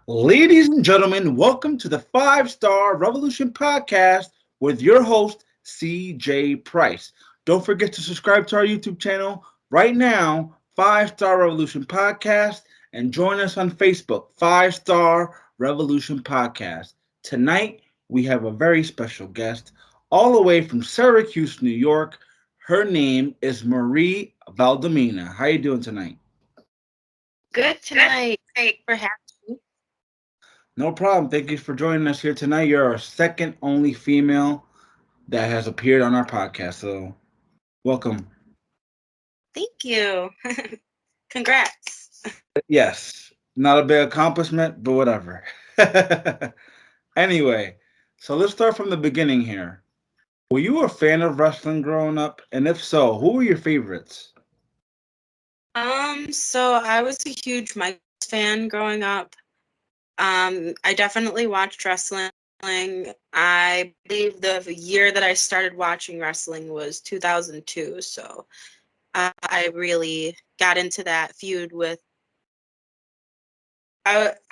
Ladies and gentlemen, welcome to the Five Star Revolution podcast with your host, CJ Price. Don't forget to subscribe to our YouTube channel right now, Five Star Revolution Podcast, and join us on Facebook, Five Star Revolution Podcast. Tonight, we have a very special guest all the way from Syracuse, New York. Her name is Marie ValDomina. How you doing tonight? Good tonight. For having me. No problem. Thank you for joining us here tonight. You're our second only female that has appeared on our podcast. So, welcome. Thank you. Congrats. Yes, not a big accomplishment, but whatever. Anyway, so let's start from the beginning here. Were you a fan of wrestling growing up? And if so, who were your favorites? So I was a huge Mike fan growing up. I definitely watched wrestling. I believe the year that I started watching wrestling was 2002. So I really got into that feud with.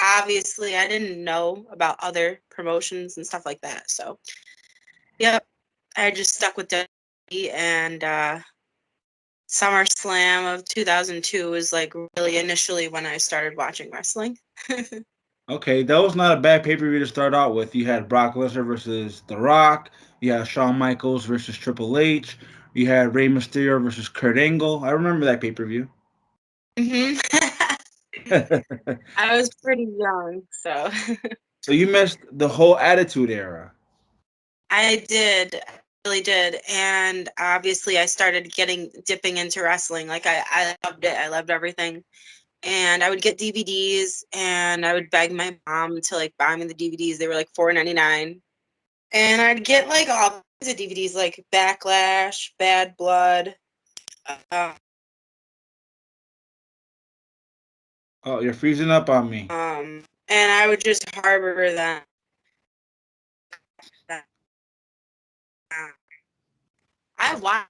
Obviously, I didn't know about other promotions and stuff like that. So, yep, I just stuck with WWE and SummerSlam of 2002 was like really initially when I started watching wrestling. Okay, that was not a bad pay per view to start out with. You had Brock Lesnar versus The Rock. You had Shawn Michaels versus Triple H. You had Rey Mysterio versus Kurt Angle. I remember that pay per view. hmm I was pretty young, so So you missed the whole Attitude Era. I did, I really did. And obviously, I started dipping into wrestling. Like, I loved it, I loved everything. And I would get DVDs and I would beg my mom to like buy me the DVDs. They were like $4.99. And I'd get like all kinds of DVDs like Backlash, Bad Blood. Uh, Oh, you're freezing up on me. and I would just harbor them. I watched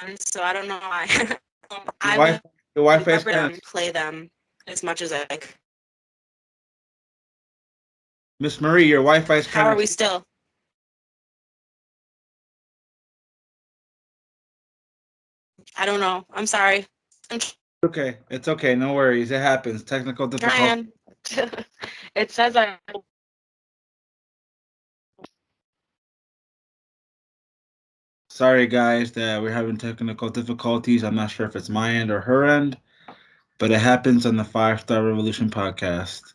them, so I don't know why. Your I wife, would your Wi-Fi is harbor kind of. them, play them as much as I could. Miss Marie, your Wi-Fi is How kind are of. we still? I don't know. I'm sorry. I'm Okay, it's okay. No worries. It happens. Technical difficulty. trying. It says I. Sorry, guys, that we're having technical difficulties. I'm not sure if it's my end or her end, but it happens on the Five Star Revolution podcast.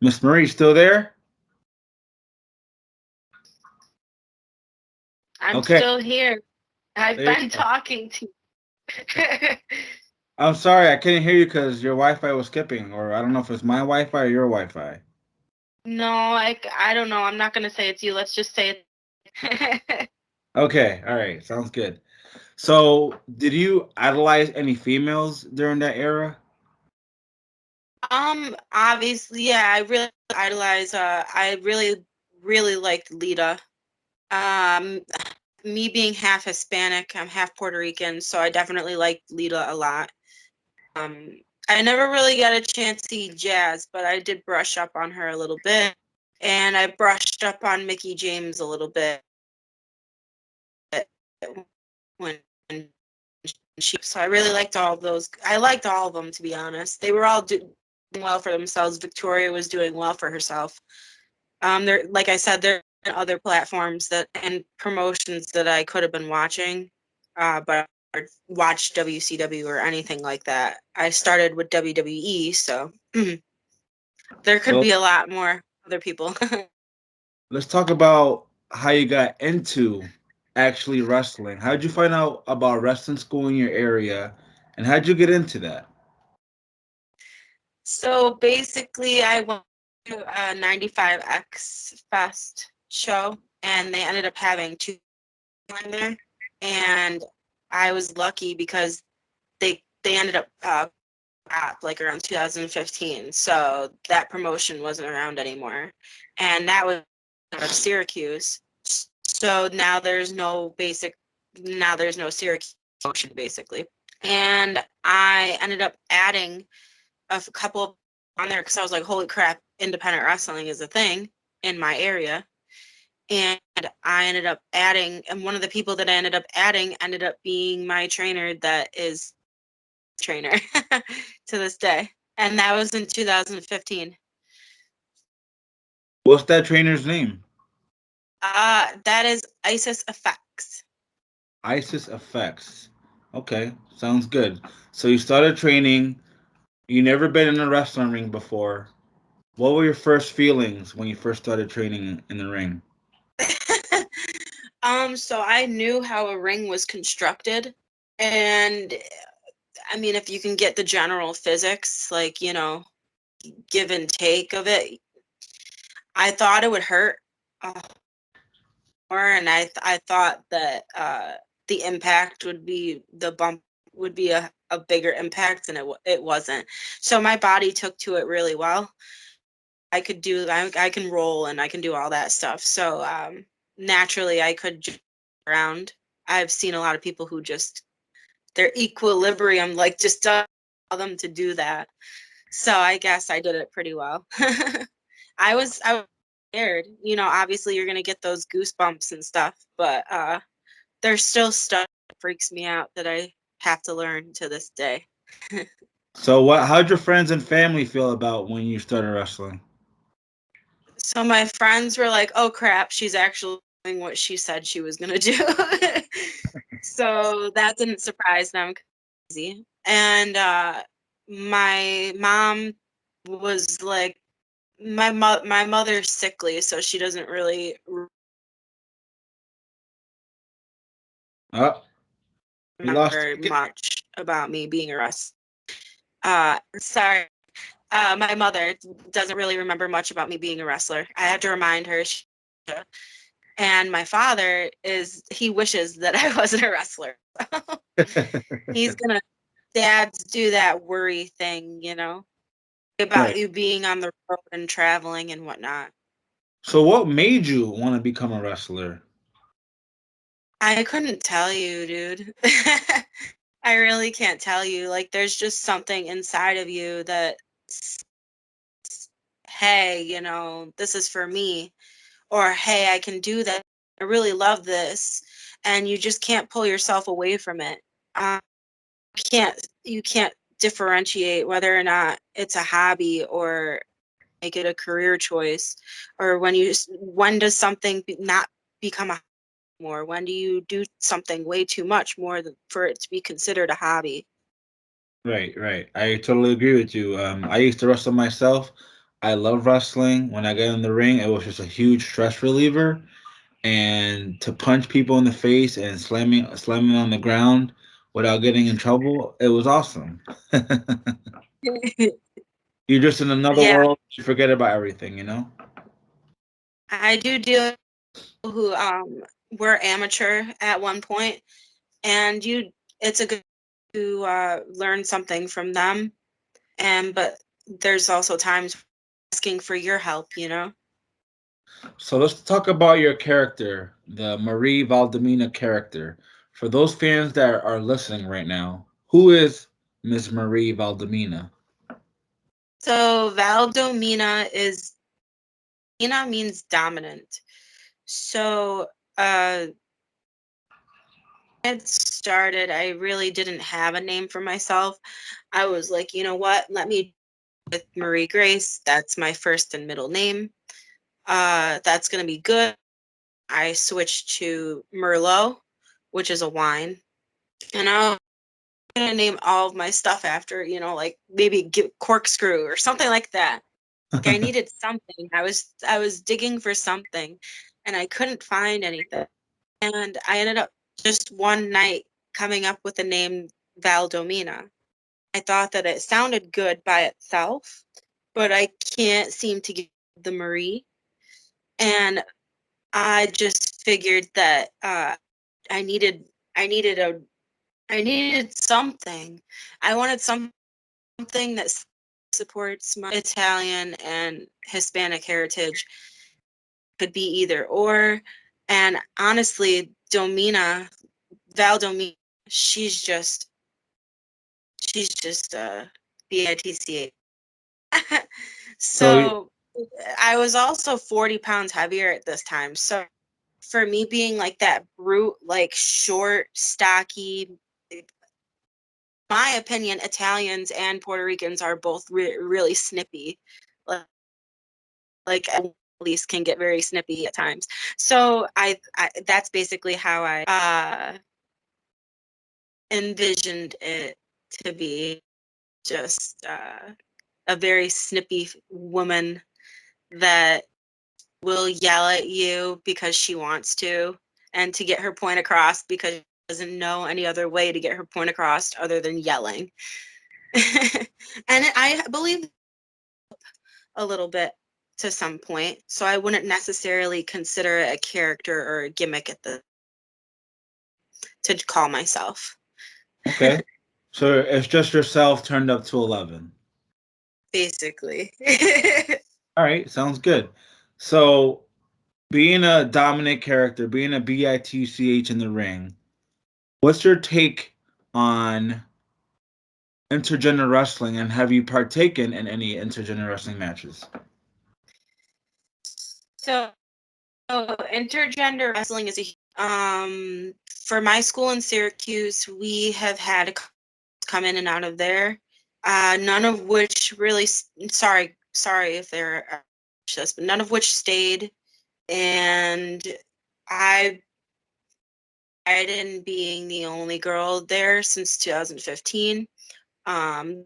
Miss Marie, still there? I'm Okay, still here. I've there you been go. talking to you. I'm sorry, I couldn't hear you because your Wi-Fi was skipping, or I don't know if it's my Wi-Fi or your Wi-Fi. No, I don't know. I'm not gonna say it's you. Let's just say it. Okay, all right, sounds good. So, did you idolize any females during that era? Obviously, yeah, I really idolize. I really liked Lita. Um, Me being half Hispanic, I'm half Puerto Rican, so I definitely liked Lita a lot. I never really got a chance to see Jazz, but I did brush up on her a little bit, and I brushed up on Mickey James a little bit when so I really liked all of those. I liked all of them, to be honest. They were all doing well for themselves. Victoria was doing well for herself. There, like I said, there are other platforms that and promotions that I could have been watching, but I watched WCW or anything like that. I started with WWE, so there could So, be a lot more other people. let's talk about how you got into actually wrestling. How did you find out about wrestling school in your area, and how did you get into that? So basically, I went to a 95X Fest show, and they ended up having two in there, and I was lucky because they ended up like around 2015, so that promotion wasn't around anymore, and that was out of Syracuse. So now there's no Syracuse promotion basically, and I ended up adding a couple of on there because I was like, holy crap, independent wrestling is a thing in my area. And I ended up adding, and one of the people that I ended up adding ended up being my trainer that is trainer to this day. And that was in 2015. What's that trainer's name? That is ISIS Effects. Isis Effects. Okay, sounds good. So you started training. You never been in a wrestling ring before. What were your first feelings when you first started training in the ring? So I knew how a ring was constructed, and I mean, if you can get the general physics, like, give and take of it, I thought it would hurt more, and I thought that the impact would be the bump would be a bigger impact, and it wasn't. So my body took to it really well. I can roll and I can do all that stuff. So naturally, I could jump around. I've seen a lot of people who just their equilibrium like just doesn't allow them to do that. So I guess I did it pretty well. I was scared. Obviously you're gonna get those goosebumps and stuff, but there's still stuff that freaks me out that I have to learn to this day. So what? How'd your friends and family feel about when you started wrestling? So my friends were like, "Oh crap, she's actually doing what she said she was gonna do." So that didn't surprise them. Crazy. And my mom was like, my mother's sickly, so she doesn't really Oh, we lost remember you again. much about me being a wrestler. Sorry. My mother doesn't really remember much about me being a wrestler. I had to remind her. And my father he wishes that I wasn't a wrestler. He's gonna dads do that worry thing, about Right. you being on the road and traveling and whatnot. So what made you want to become a wrestler? I couldn't tell you, dude. I really can't tell you. Like, there's just something inside of you that, hey, this is for me, or hey, I can do that. I really love this, and you just can't pull yourself away from it. You can't differentiate whether or not it's a hobby or make it a career choice, or when does something not become a more? When do you do something way too much more for it to be considered a hobby? Right, right. I totally agree with you. I used to wrestle myself. I love wrestling. When I got in the ring, it was just a huge stress reliever. And to punch people in the face and slamming on the ground without getting in trouble, it was awesome. You're just in another Yeah, world. You forget about everything, you know? I do deal with people who were amateur at one point, and it's a good to learn something from them. But there's also times asking for your help. So let's talk about your character, the Marie ValDomina character. For those fans that are listening right now, who is Miss Marie ValDomina? So Valdimina is Ina means dominant. So it started, I really didn't have a name for myself. I was like, you know what? Let me with Marie Grace. That's my first and middle name. That's gonna be good. I switched to Merlot, which is a wine, and I'm gonna name all of my stuff after, like maybe give corkscrew or something like that. Like I needed something. I was digging for something, and I couldn't find anything. And I ended up just one night coming up with the name Valdomina. I thought that it sounded good by itself, but I can't seem to get the Marie. And I just figured that I needed I needed a I needed something. I wanted something that supports my Italian and Hispanic heritage. Could be either or. And honestly, Valdomina, she's just she's just bitch. So So I was also 40 pounds heavier at this time. So for me being like that brute, like short, stocky, my opinion, Italians and Puerto Ricans are both really snippy. Like, at least can get very snippy at times. So I that's basically how I envisioned it to be, just a very snippy woman that will yell at you because she wants to, and to get her point across because she doesn't know any other way to get her point across other than yelling. And I believe a little bit to some point, so I wouldn't necessarily consider it a character or a gimmick at the to call myself. okay. So it's just yourself turned up to 11. Basically. All right, sounds good. So being a dominant character, being a bitch in the ring, what's your take on intergender wrestling, and have you partaken in any intergender wrestling matches? So, intergender wrestling is for my school in Syracuse, we have had come in and out of there. None of which really, sorry if they're just, but none of which stayed. And I tried in being the only girl there since 2015. Um,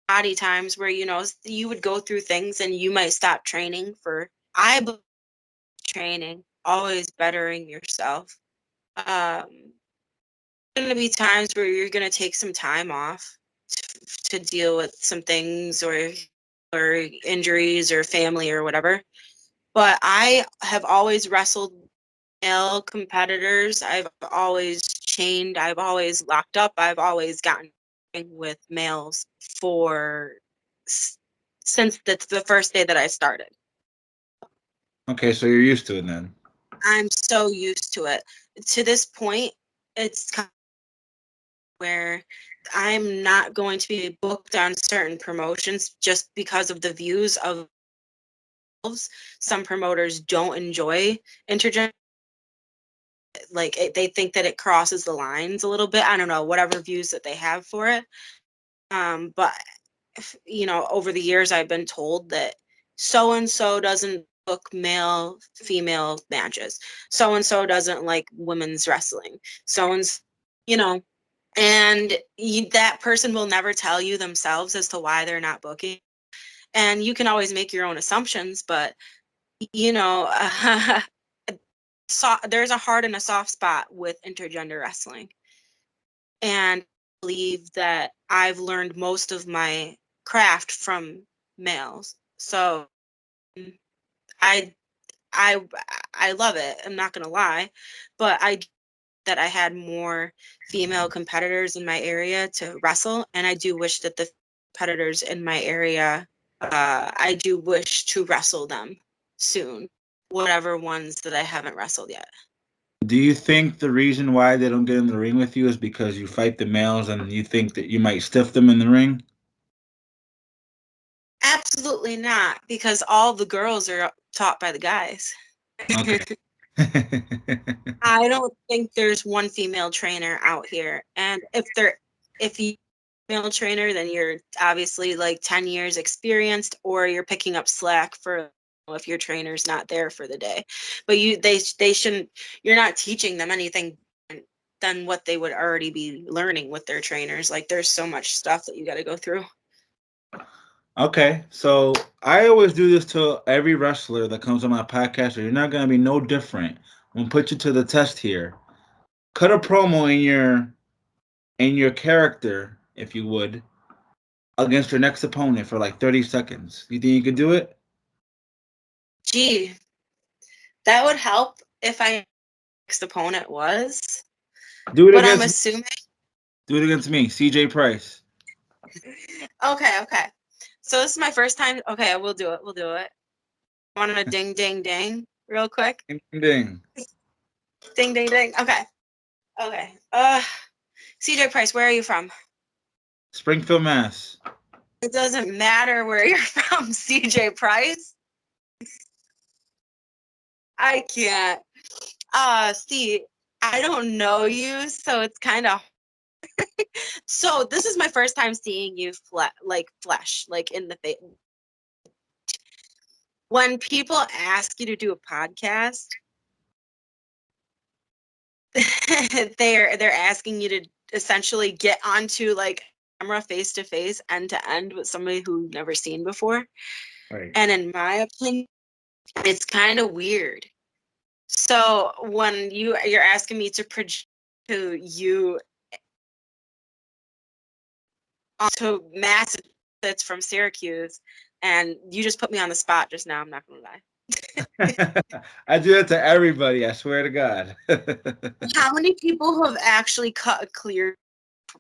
body times where, you would go through things and you might stop training for, I believe training, always bettering yourself. Going to be times where you're going to take some time off to deal with some things, or injuries or family or whatever. But I have always wrestled male competitors. I've always chained. I've always locked up. I've always gotten with males for since the first day that I started. Okay, so you're used to it then. I'm so used to it. To this point, it's kind of where I'm not going to be booked on certain promotions just because of the views of some promoters don't enjoy intergender. Like they think that it crosses the lines a little bit. I don't know, whatever views that they have for it. But over the years, I've been told that so and so doesn't book male female matches. So and so doesn't like women's wrestling. So and you know, and that person will never tell you themselves as to why they're not booking. And you can always make your own assumptions, but you know, there's a hard and a soft spot with intergender wrestling. And I believe that I've learned most of my craft from males. So I I I love it. I'm not gonna lie, but that I had more female competitors in my area to wrestle, and I do wish that the competitors in my area, I do wish to wrestle them soon, whatever ones that I haven't wrestled yet. Do you think the reason why they don't get in the ring with you is because you fight the males and you think that you might stiff them in the ring? Absolutely not, because all the girls are taught by the guys. Okay. I don't think there's one female trainer out here. And if you female trainer, then you're obviously like 10 years experienced, or you're picking up slack for if your trainer's not there for the day. But they shouldn't, you're not teaching them anything different than what they would already be learning with their trainers. Like there's so much stuff that you got to go through. Okay, so I always do this to every wrestler that comes on my podcast. So you're not going to be no different. I'm going to put you to the test here. Cut a promo in your character, if you would, against your next opponent for like 30 seconds. You think you could do it? Gee, that would help if I next opponent was, Do it but I'm against me. assuming. Do it against me, CJ Price. Okay. So this is my first time. Okay, we'll do it. We'll do it. Want a ding, ding, ding, real quick? Ding, ding, ding. Ding, ding, ding. Okay. Okay. CJ Price, where are you from? Springfield, Mass. It doesn't matter where you're from, CJ Price. I can't. See, I don't know you, so it's kind of. So this is my first time seeing you flesh, like in the face. When people ask you to do a podcast, they're asking you to essentially get onto like camera face to face, end to end with somebody who you've never seen before. Right. And in my opinion, it's kind of weird. So when you're asking me to project to you to Massachusetts from Syracuse, and you just put me on the spot just now, I'm not gonna lie. I do that to everybody. I swear to God. How many people have actually cut a clear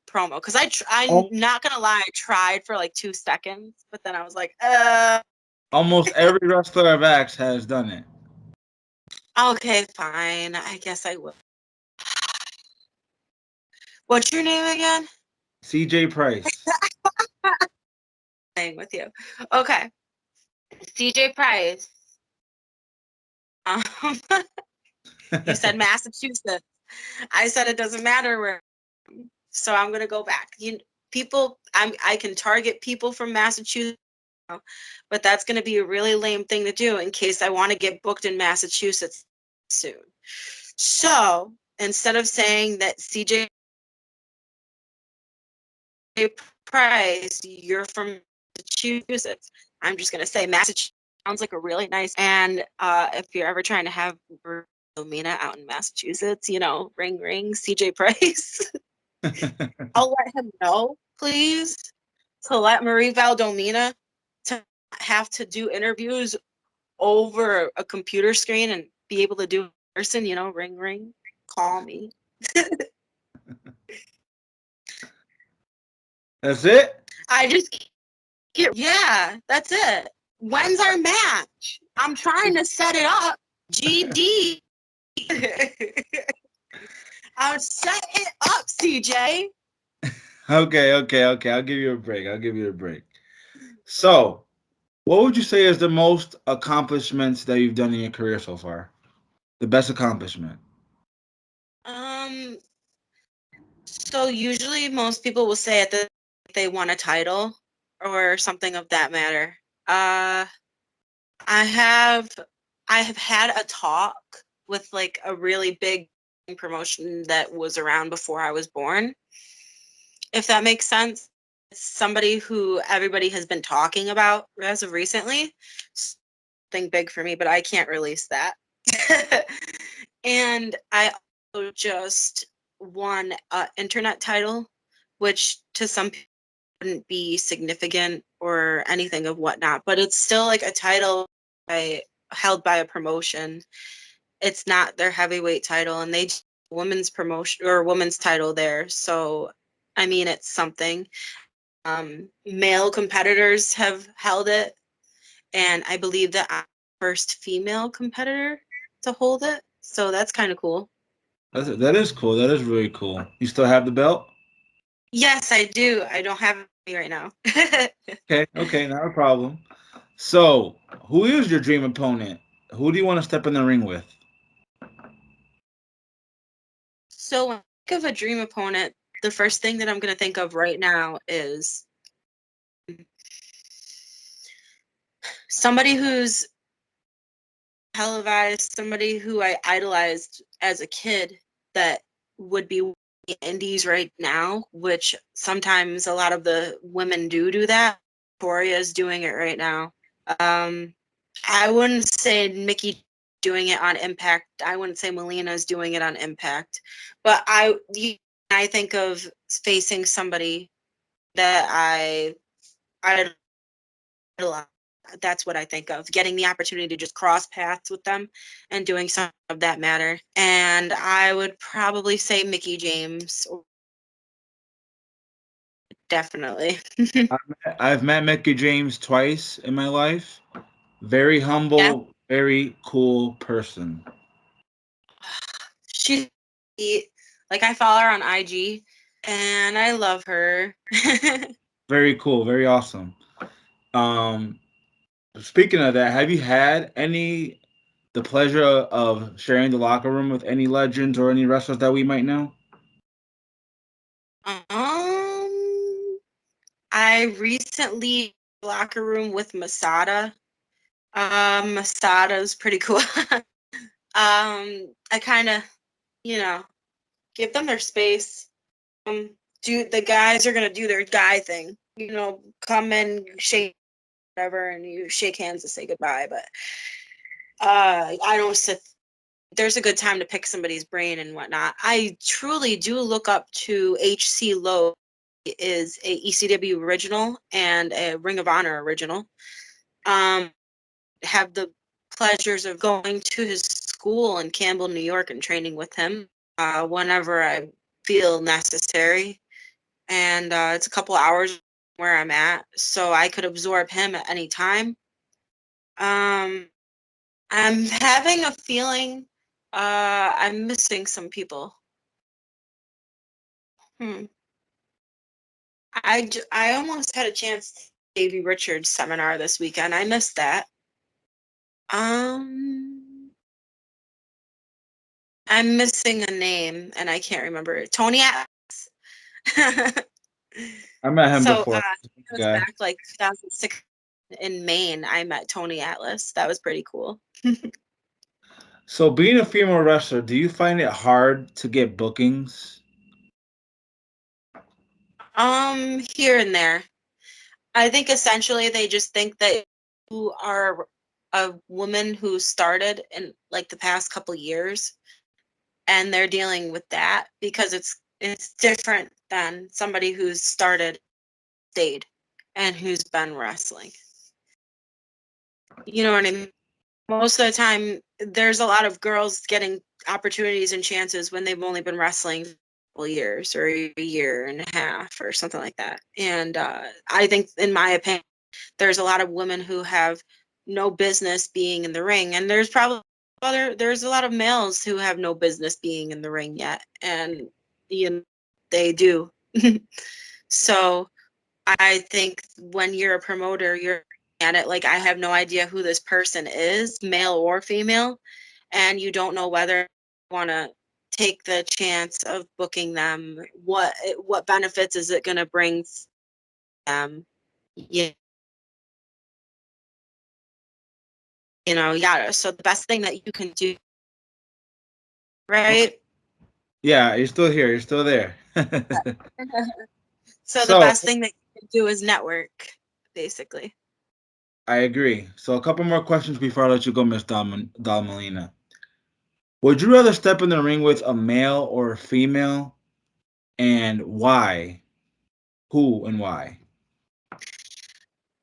promo? Because I'm not gonna lie, I tried for like 2 seconds, but then I was like, Almost every wrestler I've asked has done it. okay, fine. I guess I will. What's your name again? CJ Price. Playing with you. Okay. CJ Price. Um, you said Massachusetts. I said it doesn't matter where. So I'm gonna go back. I can target people from Massachusetts, but that's gonna be a really lame thing to do in case I want to get booked in Massachusetts soon. So instead of saying that CJ Price, you're from Massachusetts, I'm just gonna say Massachusetts sounds like a really nice. And if you're ever trying to have Valdimina out in Massachusetts, ring ring, CJ Price. I'll let him know, please, to let Marie ValDomina to have to do interviews over a computer screen and be able to do in person, ring ring, call me. That's it? I just yeah, that's it. When's our match? I'm trying to set it up. GD. I'll set it up, CJ. Okay. I'll give you a break. So, what would you say is the most accomplishments that you've done in your career so far? The best accomplishment? Um, so usually most people will say that they want a title or something of that matter. Uh, I have I have had a talk with like a really big promotion that was around before I was born, if that makes sense. It's somebody who everybody has been talking about as of recently. Something big for me, but I can't release that. And I also just won an internet title, which to some people wouldn't be significant or anything of whatnot, but it's still like a title held by a promotion. It's not their heavyweight title, and they just women's promotion or women's title there. So, I mean, it's something. Male competitors have held it, and I believe that I'm the first female competitor to hold it. So that's kind of cool. That is cool. That is really cool. You still have the belt? Yes, I do. I don't have it right now. Okay, not a problem. So, who is your dream opponent? Who do you want to step in the ring with? So when I think of a dream opponent, the first thing that I'm going to think of right now is somebody who's televised, somebody who I idolized as a kid that would be in the indies right now, which sometimes a lot of the women do that. Victoria is doing it right now. Um, I wouldn't say Mickey doing it on Impact. I wouldn't say Melina is doing it on Impact. But I think of facing somebody that I that's what I think of. Getting the opportunity to just cross paths with them and doing something of that matter. And I would probably say Mickey James. Definitely. I've met Mickey James twice in my life. Very Yeah. humble, very cool person. She's like I follow her on IG and I love her. Very cool, very awesome. Um, Speaking of that, have you had the pleasure of sharing the locker room with any legends or any wrestlers that we might know? I recently locker room with Masada. Masada's pretty cool. I kind of, you know, give them their space. Do the guys are gonna do their guy thing. Come in, shake whatever, and you shake hands to say goodbye. But I don't sit. There's a good time to pick somebody's brain and whatnot. I truly do look up to HC Lowe. Is a ECW original and a Ring of Honor original. Have the pleasures of going to his school in Campbell, New York, and training with him whenever I feel necessary. And it's a couple hours where I'm at, so I could absorb him at any time. Um, I'm having a feeling I'm missing some people. Hmm. I almost had a chance to Davey Richards seminar this weekend. I missed that. Um, I'm missing a name and I can't remember it. Tony Atlas. I met him So before. it was Guy. back like 2006 in Maine. I met Tony Atlas. That was pretty cool. So, being a female wrestler, do you find it hard to get bookings? Here and there. I think essentially they just think that you are a woman who started in like the past couple years and they're dealing with that because it's different than somebody who's started, stayed, and who's been wrestling. You know what I mean? Most of the time, there's a lot of girls getting opportunities and chances when they've only been wrestling for a couple years or a year and a half or something like that. And I think, in my opinion, there's a lot of women who have no business being in the ring, and there's a lot of males who have no business being in the ring yet, and they do. So I think when you're a promoter, you're at it like I have no idea who this person is, male or female, and you don't know whether you want to take the chance of booking them. What benefits is it going to bring them? Yeah, yeah. So the best thing that you can do, Oh, right? yeah, you're still here. You're still there. So the So, best thing that you can do is network, basically. I agree. So, a couple more questions before I let you go, Miss Dalmalina. Would you rather step in the ring with a male or a female, and why? Who and why?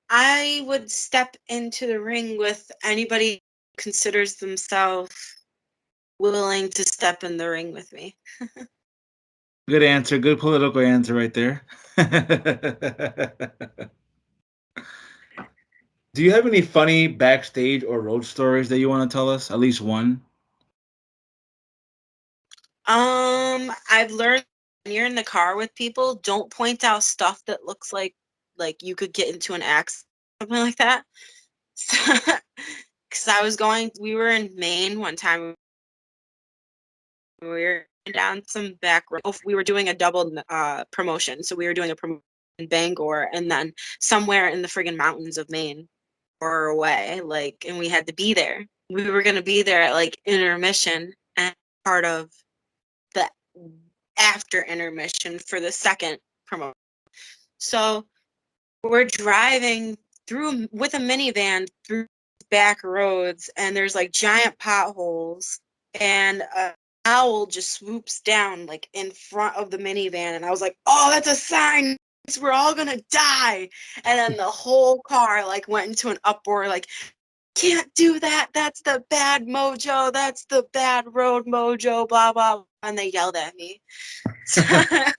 I would step into the ring with anybody who considers themselves willing to step in the ring with me. Good answer. Good political answer right there. Do you have any funny backstage or road stories that you want to tell us? At least one. I've learned when you're in the car with people, don't point out stuff that looks like you could get into an accident, something like that. Because we were in Maine one time. We were down some back road. We were doing a double promotion, so we were doing a promotion in Bangor and then somewhere in the friggin' mountains of Maine, or away, and we had to be there. We were gonna be there at like intermission and part of the after intermission for the second promotion. So we're driving through with a minivan through back roads, and there's like giant potholes, and a owl just swoops down like in front of the minivan, and I was like, "Oh, that's a sign. We're all gonna die." And then the whole car like went into an uproar, like, "Can't do that. That's the bad mojo. That's the bad road mojo. Blah blah." And they yelled at me. Have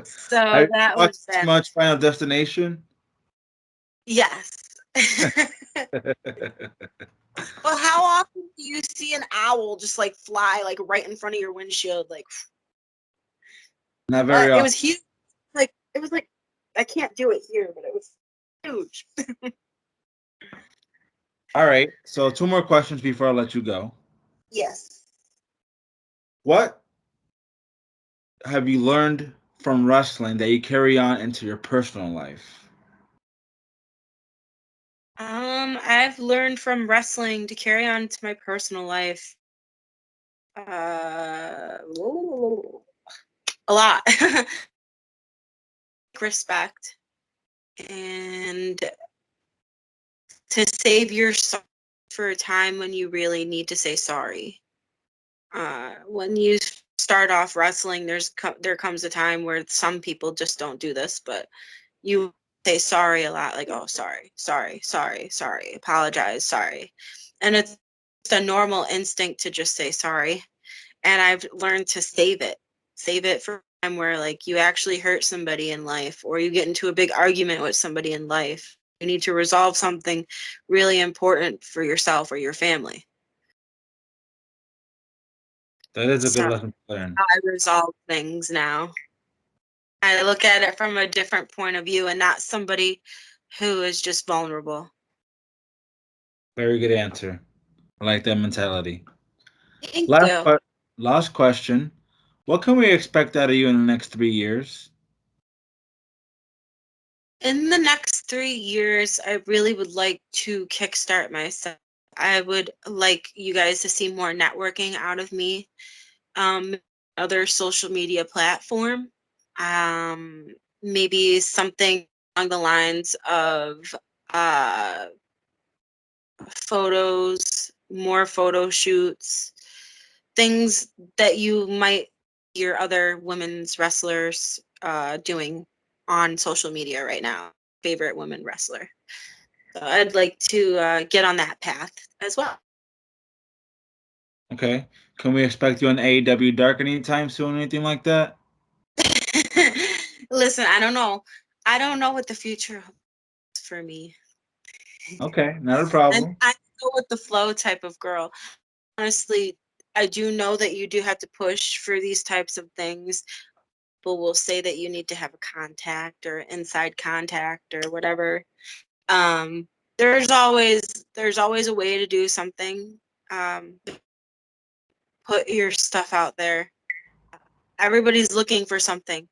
So you that watched was too that. much Final Destination? Yes. Well, how often do you see an owl just like fly like right in front of your windshield? Like, Not very it often. was huge. Like, it was like, I can't do it here, but it was. Huge. All right. So two more questions before I let you go. Yes. What have you learned from wrestling that you carry on into your personal life? I've learned from wrestling to carry on to my personal life. A lot. Respect and to save yourself for a time when you really need to say sorry. When you start off wrestling, there comes a time where some people just don't do this, but you say sorry a lot, like, oh, sorry, sorry, sorry, sorry, apologize, sorry. And it's a normal instinct to just say sorry. And I've learned to save it for a time where like you actually hurt somebody in life or you get into a big argument with somebody in life. You need to resolve something really important for yourself or your family. That is a So good lesson to learn. I resolve things now. I look at it from a different point of view and not somebody who is just vulnerable. Very good answer. I like that mentality. Thank Last, you. que- last question. What can we expect out of you in the next 3 years? In the next 3 years, I really would like to kickstart myself. I would like you guys to see more networking out of me. Other social media platform. Um, Maybe something along the lines of uh, photos, more photo shoots, things that you might hear other women's wrestlers doing on social media right now. Favorite women wrestler. So I'd like to get on that path as well. Okay. Can we expect you on AEW Dark anytime soon? Anything like that? Listen, I don't know. I don't know what the future holds for me. Okay, not a And problem. I go with the flow type of girl. Honestly, I do know that you do have to push for these types of things. People will say that you need to have a contact or inside contact or whatever. Um, there's always a way to do something. Um, put your stuff out there. Everybody's looking for something.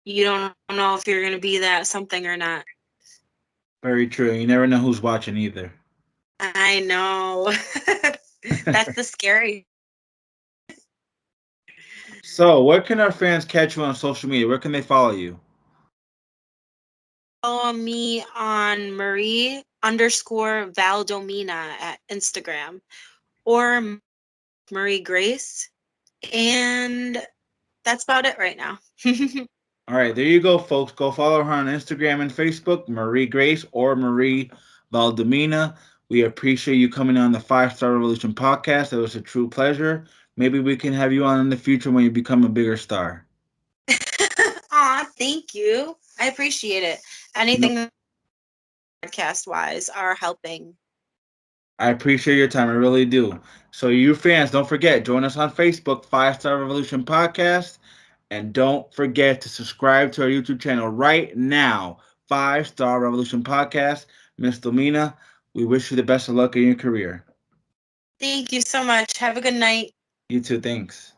You don't know if you're gonna be that something or not. Very true. You never know who's watching either. I know. That's the scary. So, where can our fans catch you on social media? Where can they follow you? Follow me on Marie underscore ValDomina at Instagram or Marie Grace. And that's about it right now. All right, there you go, folks. Go follow her on Instagram and Facebook, Marie Grace or Marie ValDomina. We appreciate you coming on the Five Star Revolution podcast. It was a true pleasure. Maybe we can have you on in the future when you become a bigger star. Aw, thank you. I appreciate it. No, Anything podcast wise are helping. I appreciate your time. I really do. So, you fans, don't forget, join us on Facebook, Five Star Revolution Podcast. And don't forget to subscribe to our YouTube channel right now, Five Star Revolution Podcast. Miss Domina, we wish you the best of luck in your career. Thank you so much. Have a good night. You too. Thanks.